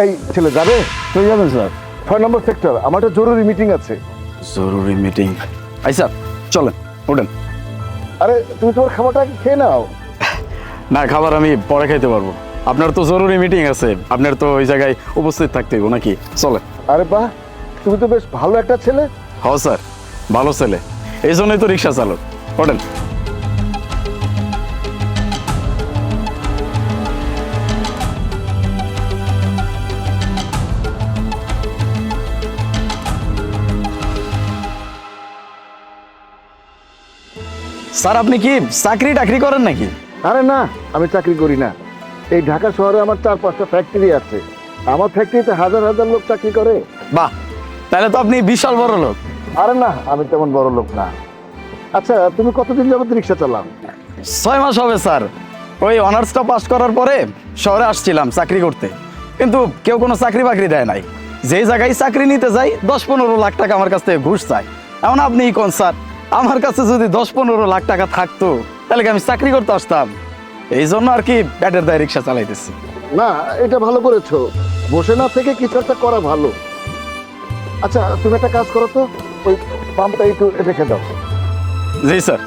এই ছেলে যাবে? কই যাবেন স্যার? 6 নম্বর সেক্টর, আমার একটা জরুরি মিটিং আছে। জরুরি মিটিং? আই স্যার চলেন, ওঠেন। আরে তুমি তোমার খাবারটা আগে খেয়ে নাও। না, খাবার আমি পরে খাইতে পারবো। আপনার তো জরুরি মিটিং আছে, আপনার তো ওই জায়গায় উপস্থিত থাকতে হইব নাকি? চলেন। আরে বাহ, তুমি তো বেশ ভালো একটা ছেলে। হ স্যার, ভালো ছেলে, এই জন্যই তো রিক্সা চালক। ওঠেন। স্যার আপনি কি চাকরি টাকরি করেন নাকি? আরে না, আমি চাকরি করি না। এই ঢাকা শহরে আমার 4-5টা ফ্যাক্টরি আছে। আমার ফ্যাক্টরিতে হাজার হাজার লোক চাকরি করে। বাহ, তাহলে তো আপনি বিশাল বড় লোক। আরে না, আমি তেমন বড় লোক না। আচ্ছা, তুমি কতদিন যাবত রিক্সা চালাও? 6 মাস হবে স্যার। ওই অনার্সটা পাস করার পরে শহরে আসছিলাম চাকরি করতে, কিন্তু কেউ কোনো চাকরি বাকরি দেয় নাই। যেই জায়গায় চাকরি নিতে যাই 10-15 লাখ টাকা আমার কাছ থেকে ঘুষ চাই। এমন আপনি কোন স্যার, আমার কাছে যদি 10-15 লাখ টাকা থাকতো তাহলে কি আমি চাকরি করতে আসতাম? এই জন্য আর কি ব্যাটের দায় রিক্সা চালাইতেছি। না, এটা ভালো করেছো। বসে না থেকে কিছু একটা করা ভালো। আচ্ছা, তুমি একটা কাজ করো তো, ওই পাম্পটা একটু রেখে দাও। জি স্যার।